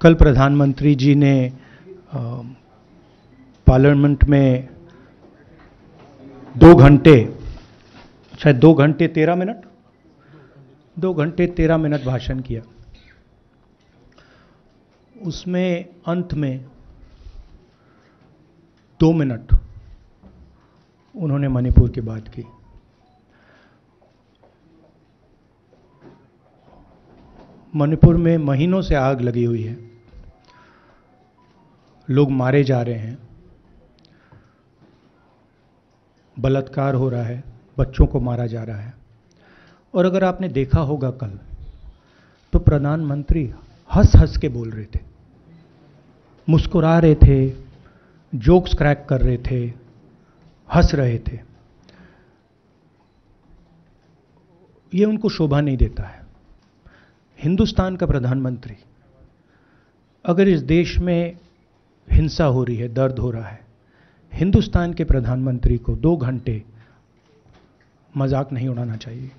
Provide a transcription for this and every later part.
कल प्रधानमंत्री जी ने पार्लियामेंट में 2 घंटे, शायद 2 घंटे 13 मिनट, 2 घंटे 13 मिनट भाषण किया। उसमें अंत में 2 मिनट उन्होंने मणिपुर की बात की। मणिपुर में महीनों से आग लगी हुई है, लोग मारे जा रहे हैं, बलात्कार हो रहा है, बच्चों को मारा जा रहा है। और अगर आपने देखा होगा कल, तो प्रधानमंत्री हंस हंस के बोल रहे थे, मुस्कुरा रहे थे, जोक्स क्रैक कर रहे थे, हंस रहे थे। ये उनको शोभा नहीं देता है। हिंदुस्तान का प्रधानमंत्री, अगर इस देश में हिंसा हो रही है, दर्द हो रहा है, हिंदुस्तान के प्रधानमंत्री को 2 घंटे मजाक नहीं उड़ाना चाहिए।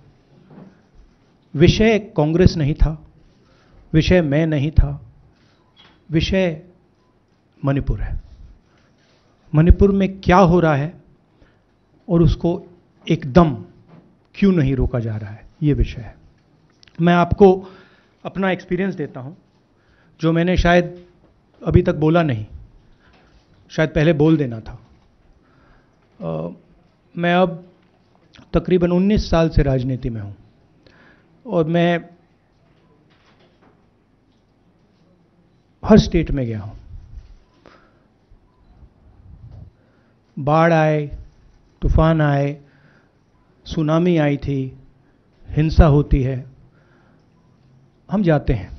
विषय कांग्रेस नहीं था, विषय मैं नहीं था, विषय मणिपुर है। मणिपुर में क्या हो रहा है और उसको एकदम क्यों नहीं रोका जा रहा है, ये विषय है। मैं आपको अपना एक्सपीरियंस देता हूं, जो मैंने शायद अभी तक बोला नहीं, शायद पहले बोल देना था। मैं अब तकरीबन 19 साल से राजनीति में हूं और मैं हर स्टेट में गया हूं। बाढ़ आए, तूफान आए, सुनामी आई थी, हिंसा होती है, हम जाते हैं।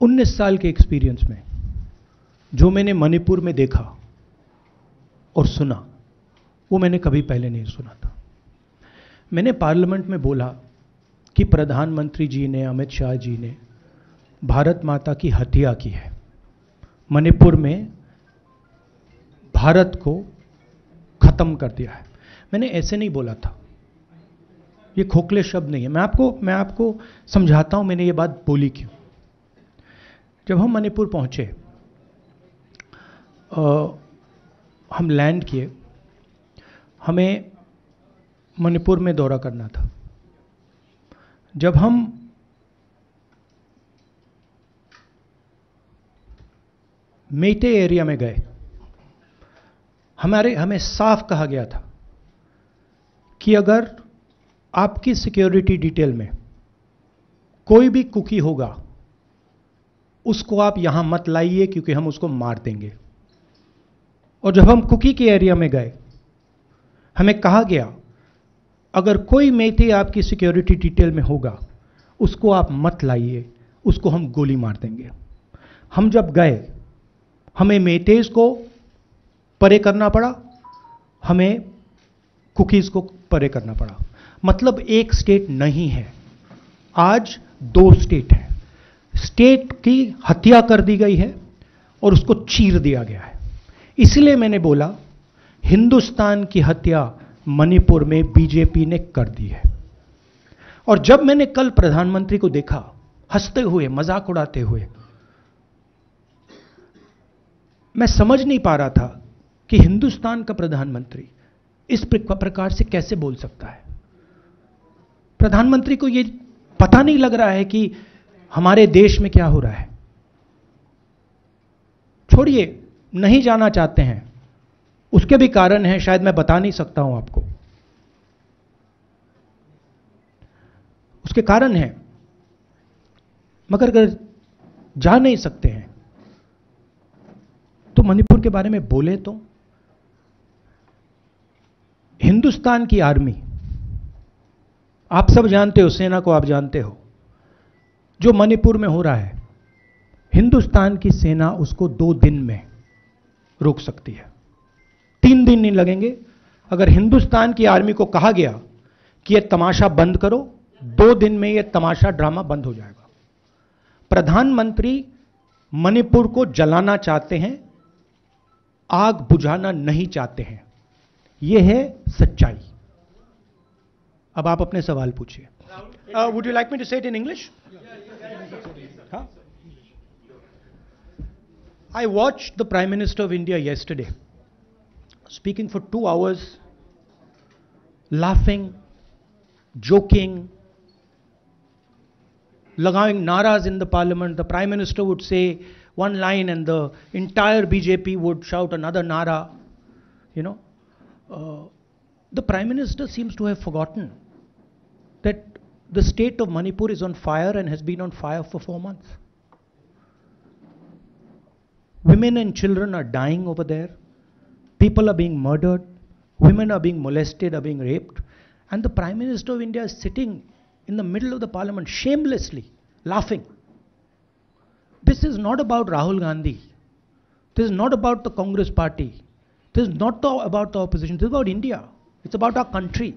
19 साल के एक्सपीरियंस में जो मैंने मणिपुर में देखा और सुना, वो मैंने कभी पहले नहीं सुना था। मैंने पार्लियामेंट में बोला कि प्रधानमंत्री जी ने, अमित शाह जी ने भारत माता की हत्या की है, मणिपुर में भारत को खत्म कर दिया है। मैंने ऐसे नहीं बोला था, ये खोखले शब्द नहीं है। मैं आपको समझाता हूं मैंने ये बात बोली क्यों। जब हम मणिपुर पहुंचे, हम लैंड किए, हमें मणिपुर में दौरा करना था। जब हम मेटे एरिया में गए, हमें साफ कहा गया था कि अगर आपकी सिक्योरिटी डिटेल में कोई भी कुकी होगा, उसको आप यहां मत लाइए क्योंकि हम उसको मार देंगे। और जब हम कुकी के एरिया में गए, हमें कहा गया अगर कोई मेटे आपकी सिक्योरिटी डिटेल में होगा, उसको आप मत लाइए, उसको हम गोली मार देंगे। हम जब गए, हमें मेटेज को परे करना पड़ा, हमें कुकीज को परे करना पड़ा। मतलब एक स्टेट नहीं है, आज 2 स्टेट है। स्टेट की हत्या कर दी गई है और उसको चीर दिया गया है। इसलिए मैंने बोला हिंदुस्तान की हत्या मणिपुर में बीजेपी ने कर दी है। और जब मैंने कल प्रधानमंत्री को देखा हंसते हुए, मजाक उड़ाते हुए, मैं समझ नहीं पा रहा था कि हिंदुस्तान का प्रधानमंत्री इस प्रकार से कैसे बोल सकता है। प्रधानमंत्री को यह पता नहीं लग रहा है कि हमारे देश में क्या हो रहा है। छोड़िए, नहीं जाना चाहते हैं, उसके भी कारण हैं, शायद मैं बता नहीं सकता हूं आपको, उसके कारण हैं। मगर अगर जा नहीं सकते हैं तो मणिपुर के बारे में बोले तो। हिंदुस्तान की आर्मी, आप सब जानते हो, सेना को आप जानते हो, जो मणिपुर में हो रहा है, हिंदुस्तान की सेना उसको 2 दिन में रोक सकती है, 3 दिन नहीं लगेंगे। अगर हिंदुस्तान की आर्मी को कहा गया कि यह तमाशा बंद करो, 2 दिन में यह तमाशा, ड्रामा बंद हो जाएगा। प्रधानमंत्री मणिपुर को जलाना चाहते हैं, आग बुझाना नहीं चाहते हैं। यह है सच्चाई। अब आप अपने सवाल पूछिए. Would you like me to say it in English? Huh? I watched the Prime Minister of India yesterday speaking for 2 hours, laughing, joking, लगाing naras in the parliament. The Prime Minister would say one line and the entire BJP would shout another nara. You know, the Prime Minister seems to have forgotten that the state of Manipur is on fire and has been on fire for 4 months. Women and children are dying over there. People are being murdered. Women are being molested, are being raped. And the Prime Minister of India is sitting in the middle of the parliament, shamelessly laughing. This is not about Rahul Gandhi. This is not about the Congress party. This is not about the opposition. This is about India. It's about our country.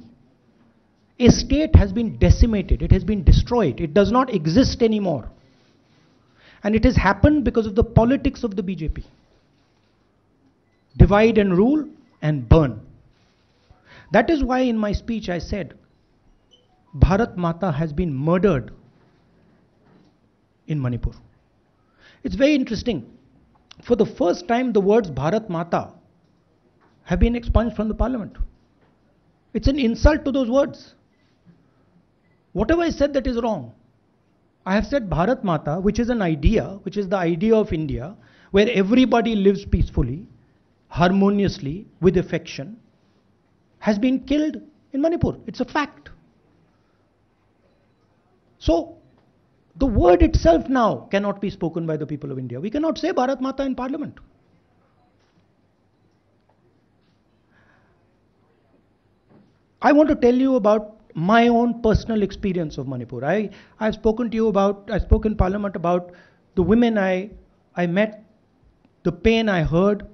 A state has been decimated. It has been destroyed. It does not exist anymore. And it has happened because of the politics of the BJP. Divide and rule and burn. That is why in my speech I said, Bharat Mata has been murdered in Manipur. It's very interesting. For the first time, the words Bharat Mata have been expunged from the parliament. It's an insult to those words. Whatever I said that is wrong. I have said Bharat Mata, which is an idea, which is the idea of India, where everybody lives peacefully, harmoniously, with affection, has been killed in Manipur. It's a fact. So, the word itself now cannot be spoken by the people of India. We cannot say Bharat Mata in parliament. I want to tell you about my own personal experience of Manipur. I've spoken to you about, I spoke in parliament about the women I met, the pain I heard,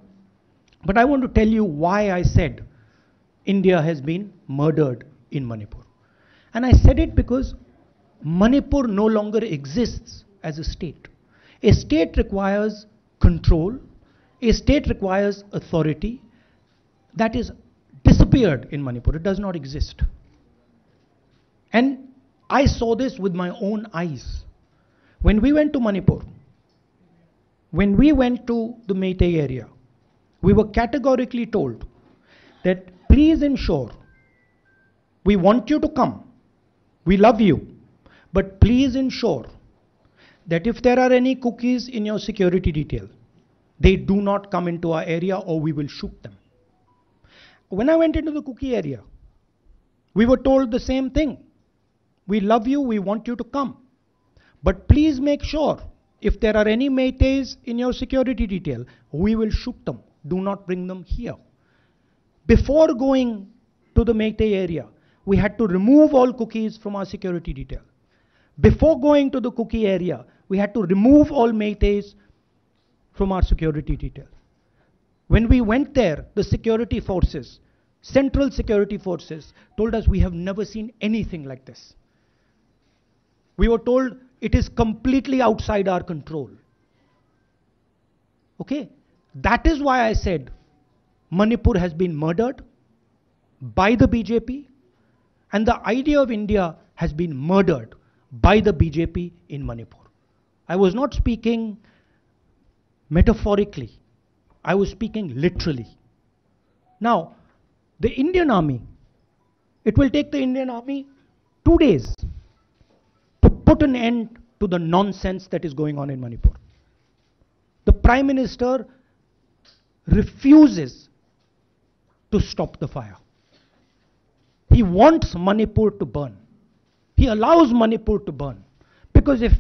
but I want to tell you why I said India has been murdered in Manipur. And I said it because Manipur no longer exists as a state. A state requires control, a state requires authority. That is disappeared in Manipur. It does not exist. And I saw this with my own eyes. When we went to Manipur, when we went to the Meitei area, we were categorically told that please ensure, we want you to come, we love you, but please ensure that if there are any cookies in your security detail, they do not come into our area or we will shoot them. When I went into the cookie area, we were told the same thing. We love you, we want you to come. But please make sure, if there are any Meiteis in your security detail, we will shoot them. Do not bring them here. Before going to the Meitei area, we had to remove all cookies from our security detail. Before going to the cookie area, we had to remove all Meiteis from our security detail. When we went there, the security forces, central security forces, told us we have never seen anything like this. We were told it is completely outside our control. Okay? That is why I said Manipur has been murdered by the BJP and the idea of India has been murdered by the BJP in Manipur. I was not speaking metaphorically. I was speaking literally. Now, the Indian army, it will take the Indian army 2 days to put an end to the nonsense that is going on in Manipur. The Prime Minister refuses to stop the fire. He wants Manipur to burn. He allows Manipur to burn. Because if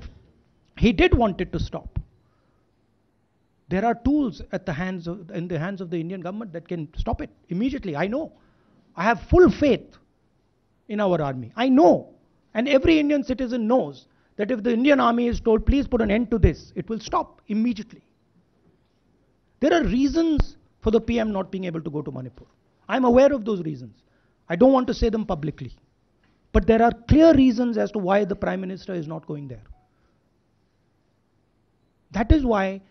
he did want it to stop, there are tools in the hands of the Indian government that can stop it immediately. I know. I have full faith in our army. I know. And every Indian citizen knows that if the Indian army is told, please put an end to this, it will stop immediately. There are reasons for the PM not being able to go to Manipur. I'm aware of those reasons. I don't want to say them publicly. But there are clear reasons as to why the Prime Minister is not going there. That is why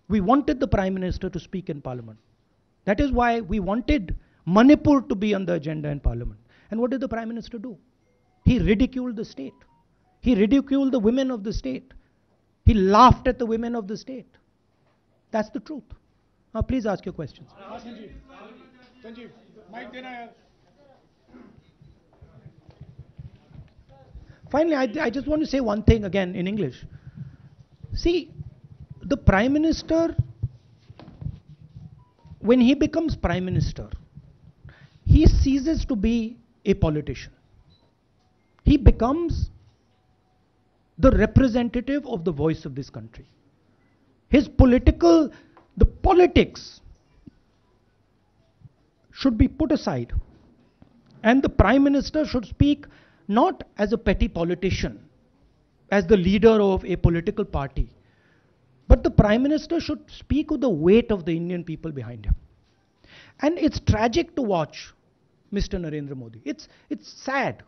we wanted the Prime Minister to speak in Parliament. That is why we wanted Manipur to be on the agenda in Parliament. And what did the Prime Minister do? He ridiculed the state. He ridiculed the women of the state. He laughed at the women of the state. That's the truth. Now please ask your questions. Sanjeev, mic dena yaar. Finally, I just want to say one thing again in English. See, the Prime Minister, when he becomes Prime Minister, he ceases to be a politician. He becomes the representative of the voice of this country. The politics should be put aside, and the Prime Minister should speak not as a petty politician, as the leader of a political party, but the Prime Minister should speak with the weight of the Indian people behind him. And it's tragic to watch Mr. Narendra Modi. It's sad,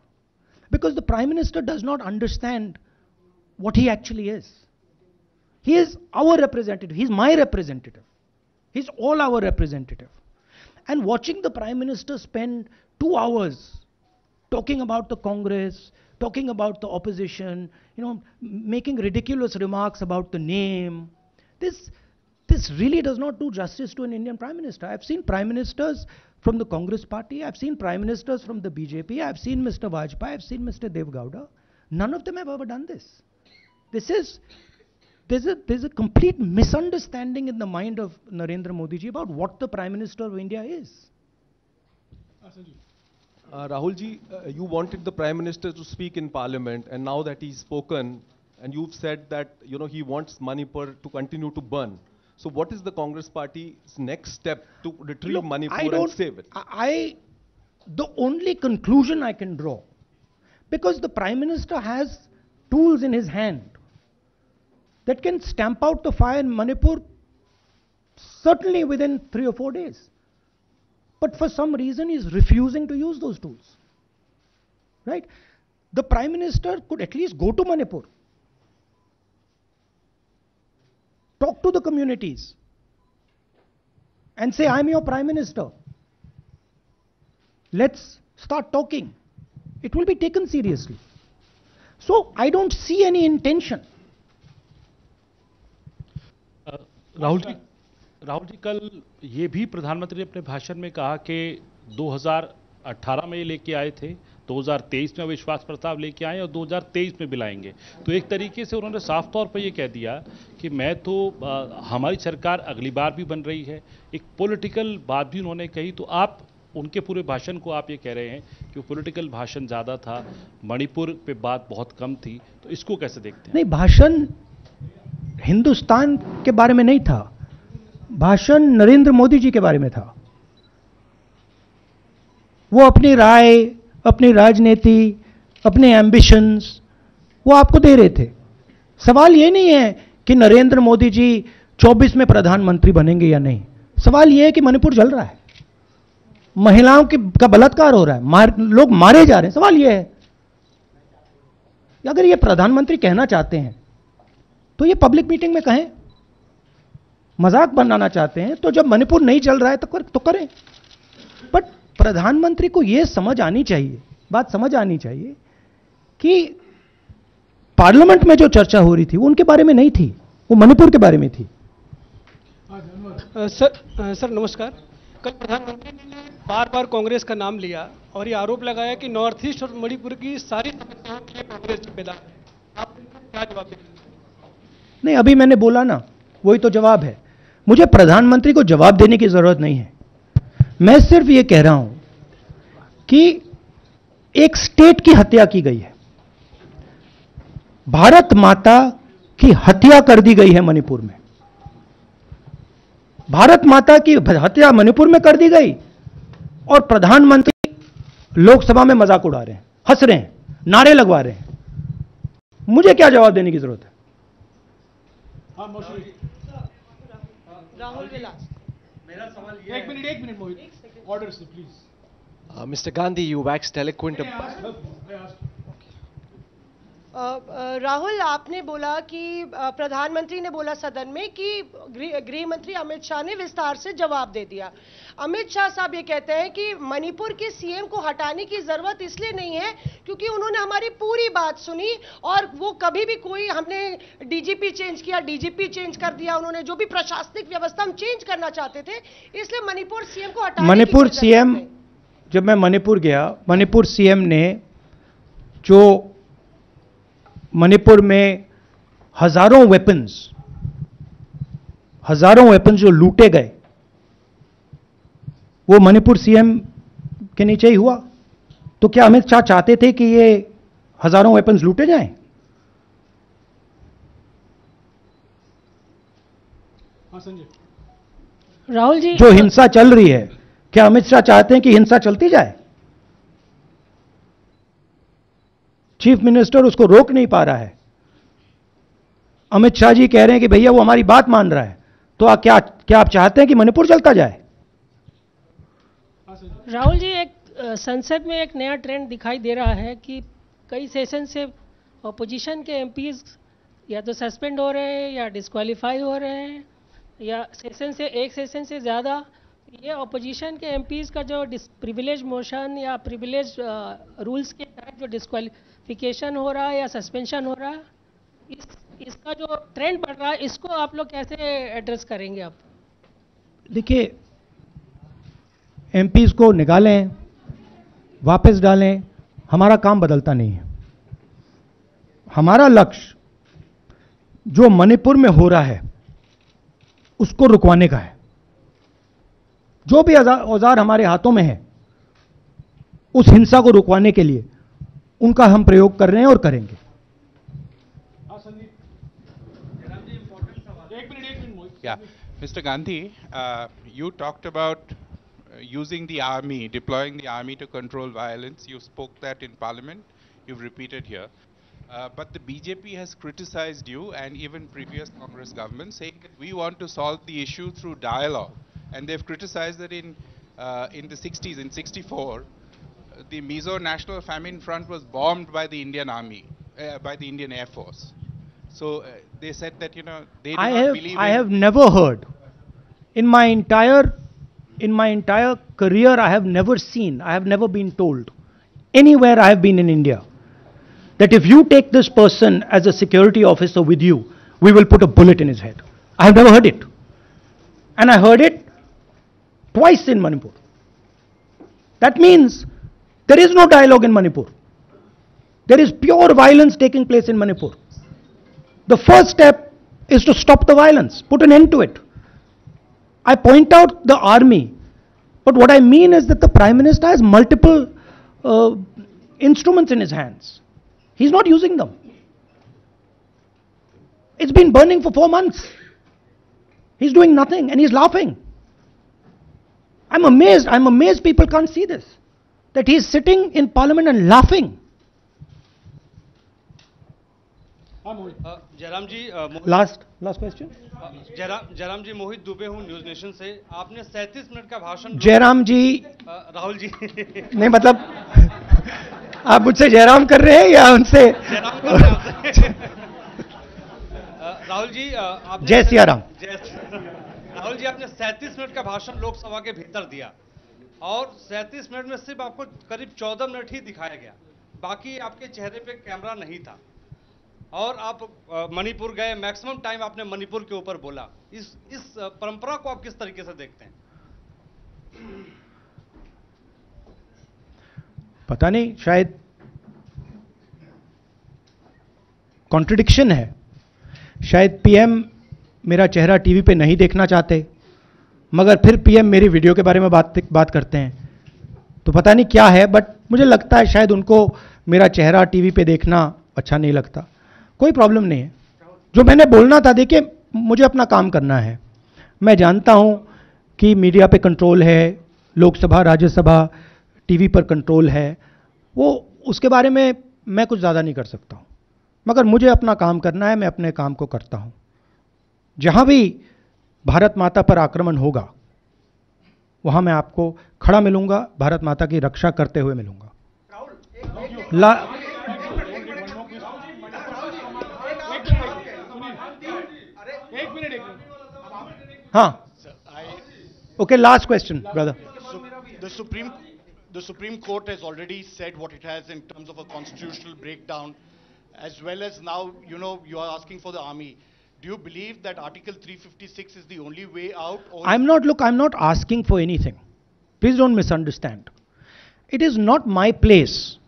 because the Prime Minister does not understand what he actually is. He is our representative. He's my representative. He's all our representative. And watching the Prime Minister spend 2 hours talking about the Congress, talking about the opposition, making ridiculous remarks about the name, this really does not do justice to an Indian Prime Minister. I've seen Prime Ministers from the Congress party, I've seen Prime Ministers from the BJP, I've seen Mr. Vajpayee, I've seen Mr. Dev Gowda. None of them have ever done this. There's a complete misunderstanding in the mind of Narendra Modi ji about what the Prime Minister of India is. Rahul ji, you wanted the Prime Minister to speak in Parliament, and now that he's spoken, and you've said that he wants Manipur to continue to burn. So what is the Congress Party's next step to retrieve Manipur and save it? The only conclusion I can draw, because the Prime Minister has tools in his hand that can stamp out the fire in Manipur certainly within 3 or 4 days. But for some reason he is refusing to use those tools. Right? The Prime Minister could at least go to Manipur, talk to the communities, and say, I'm your Prime Minister. Let's start talking. It will be taken seriously. So I don't see any intention. Rahul ji, कल ये भी प्रधानमंत्री ने अपने भाषण में कहा कि 2018 में ये लेके आए थे, 2023 में विश्वास प्रस्ताव लेके आए और 2023 में भी लाएंगे. तो एक तरीके से उन्होंने साफ तौर पर ये कह दिया कि हमारी सरकार अगली बार भी बन रही है. एक पॉलिटिकल बात भी उन्होंने कही. तो आप उनके पूरे भाषण को आप ये कह रहे हैं कि वो पॉलिटिकल भाषण ज़्यादा था, मणिपुर पे बात बहुत कम थी. तो इसको कैसे देखते हैं? नहीं, भाषण हिंदुस्तान के बारे में नहीं था, भाषण नरेंद्र मोदी जी के बारे में था. वो अपनी राय, अपनी राजनीति, अपने एम्बिशंस वो आपको दे रहे थे. सवाल ये नहीं है कि नरेंद्र मोदी जी 24 में प्रधानमंत्री बनेंगे या नहीं. सवाल ये है कि मणिपुर जल रहा है, महिलाओं का बलात्कार हो रहा है, लोग मारे जा रहे हैं. सवाल ये है, अगर ये प्रधानमंत्री कहना चाहते हैं तो ये पब्लिक मीटिंग में कहें. मजाक बनाना चाहते हैं तो जब मणिपुर नहीं चल रहा है तो करें. बट प्रधानमंत्री को यह समझ आनी चाहिए, बात समझ आनी चाहिए कि पार्लियामेंट में जो चर्चा हो रही थी वो उनके बारे में नहीं थी, वो मणिपुर के बारे में थी. सर नमस्कार. कल प्रधानमंत्री ने बार बार कांग्रेस का नाम लिया और ये आरोप लगाया कि नॉर्थ ईस्ट और मणिपुर की सारी समस्याओं के लिए कांग्रेस जिम्मेदार है. आप क्या जवाब देंगे? नहीं, अभी मैंने बोला ना, वही तो जवाब है. मुझे प्रधानमंत्री को जवाब देने की जरूरत नहीं है. मैं सिर्फ ये कह रहा हूं कि एक स्टेट की हत्या की गई है, भारत माता की हत्या कर दी गई है मणिपुर में. भारत माता की हत्या मणिपुर में कर दी गई और प्रधानमंत्री लोकसभा में मजाक उड़ा रहे हैं, हंस रहे हैं, नारे लगवा रहे हैं. मुझे क्या जवाब देने की जरूरत है? राहुल विलास, मेरा सवाल ये है. एक मिनट मोहित, ऑर्डर से please. Mr. Gandhi, you waxed eloquent. Rahul, आपने बोला कि प्रधानमंत्री ने बोला सदन में कि गृह मंत्री अमित शाह ने विस्तार से जवाब दे दिया। अमित शाह साहब ये कहते हैं कि मणिपुर के सीएम को हटाने की जरूरत इसलिए नहीं है क्योंकि उन्होंने हमारी पूरी बात सुनी और वो कभी भी कोई हमने डीजीपी चेंज किया, डीजीपी चेंज कर दिया, उन्होंने जो भी प्रशासनिक व्यवस्था हम चेंज करना चाहते थे, इसलिए मणिपुर सीएम को हटाने मणिपुर सीएम, जब मैं मणिपुर गया, मणिपुर सीएम ने जो मणिपुर में हजारों वेपन्स जो लूटे गए, वो मणिपुर सीएम के नीचे ही हुआ। तो क्या अमित शाह चाहते थे कि ये हजारों वेपन्स लूटे जाएं? राहुल जी, जो हिंसा चल रही है, क्या अमित शाह चाहते हैं कि हिंसा चलती जाए? चीफ मिनिस्टर उसको रोक नहीं पा रहा है। अमित शाह जी कह रहे हैं कि भैया वो हमारी बात मान रहा है, तो क्या आप चाहते हैं कि मणिपुर चलता जाए? राहुल जी, एक संसद में एक नया ट्रेंड दिखाई दे रहा है कि कई सेशन से अपोजिशन के एमपीज या तो सस्पेंड हो रहे हैं या डिस्क्वालीफाई हो रहे हैं, या एक सेशन से ज़्यादा। ये अपोजिशन के एमपीज का जो प्रिविलेज मोशन या प्रिविलेज रूल्स के तहत जो डिस्क्वालिफिकेशन हो रहा है या सस्पेंशन हो रहा है, इसका जो ट्रेंड बढ़ रहा है, इसको आप लोग कैसे एड्रेस करेंगे? आप देखिए, एमपीज को निकालें, वापस डालें, हमारा काम बदलता नहीं है। हमारा लक्ष्य जो मणिपुर में हो रहा है उसको रुकवाने का है। जो भी औजार हमारे हाथों में है उस हिंसा को रुकवाने के लिए उनका हम प्रयोग कर रहे हैं और करेंगे। Yeah, Mr. Gandhi, you talked about using the army, deploying the army to control violence. You spoke that in Parliament. You've repeated here. But the BJP has criticized you and even previous Congress governments, saying that we want to solve the issue through dialogue. And they've criticized that in the 60s, in 64, the Mizo National Famine Front was bombed by the Indian Army, by the Indian Air Force. So they said that, you know, they do not believe I have never heard in my entire career, I have never been told anywhere I have been in India that if you take this person as a security officer with you, we will put a bullet in his head. I have never heard it. And I heard it twice in Manipur. That means there is no dialogue in Manipur. There is pure violence taking place in Manipur. The first step is to stop the violence, put an end to it. I point out the army, but what I mean is that the Prime Minister has multiple instruments in his hands. He's not using them. It's been burning for 4 months. He's doing nothing and he's laughing. I'm amazed people can't see this. That he's sitting in Parliament and laughing. Jairam ji, Last question. Jairam जी, मोहित दुबे हूँ news nation से। आपने 37 minute का भाषण। जयराम जी, राहुल जी नहीं, मतलब आप मुझसे जयराम कर रहे हैं या उनसे? राहुल जी, आप जय सिया राम। राहुल जी, आपने 37 मिनट का भाषण लोकसभा के भीतर दिया और 37 मिनट में सिर्फ आपको करीब 14 मिनट ही दिखाया गया, बाकी आपके चेहरे पे कैमरा नहीं था। और आप मणिपुर गए, मैक्सिमम टाइम आपने मणिपुर के ऊपर बोला। इस परंपरा को आप किस तरीके से देखते हैं? पता नहीं, शायद कॉन्ट्रडिक्शन है। शायद पीएम मेरा चेहरा टीवी पे नहीं देखना चाहते, मगर फिर पीएम मेरी वीडियो के बारे में बात करते हैं। तो पता नहीं क्या है, बट मुझे लगता है शायद उनको मेरा चेहरा टीवी पे देखना अच्छा नहीं लगता। कोई प्रॉब्लम नहीं है। जो मैंने बोलना था, देखिए, मुझे अपना काम करना है। मैं जानता हूं कि मीडिया पे कंट्रोल है, लोकसभा, राज्यसभा, टीवी पर कंट्रोल है, वो उसके बारे में मैं कुछ ज़्यादा नहीं कर सकता हूं, मगर मुझे अपना काम करना है। मैं अपने काम को करता हूं। जहां भी भारत माता पर आक्रमण होगा वहां मैं आपको खड़ा मिलूंगा, भारत माता की रक्षा करते हुए मिलूंगा। हाँ. Okay, last question, brother. The Supreme Court has already said what it has in terms of a constitutional breakdown, as well as now, you are asking for the army. Do you believe that Article 356 is the only way out? Or I'm not asking for anything. Please don't misunderstand. It is not my place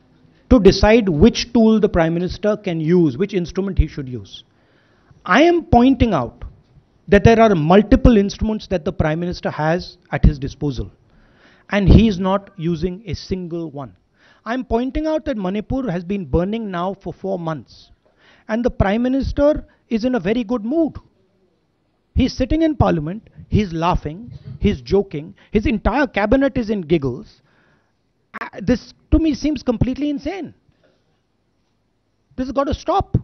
to decide which tool the Prime Minister can use, which instrument he should use. I am pointing out that there are multiple instruments that the Prime Minister has at his disposal, and he is not using a single one. I'm pointing out that Manipur has been burning now for 4 months, and the Prime Minister is in a very good mood. He's sitting in Parliament, he's laughing, he's joking, his entire cabinet is in giggles. This to me seems completely insane. This has got to stop.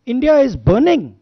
India is burning.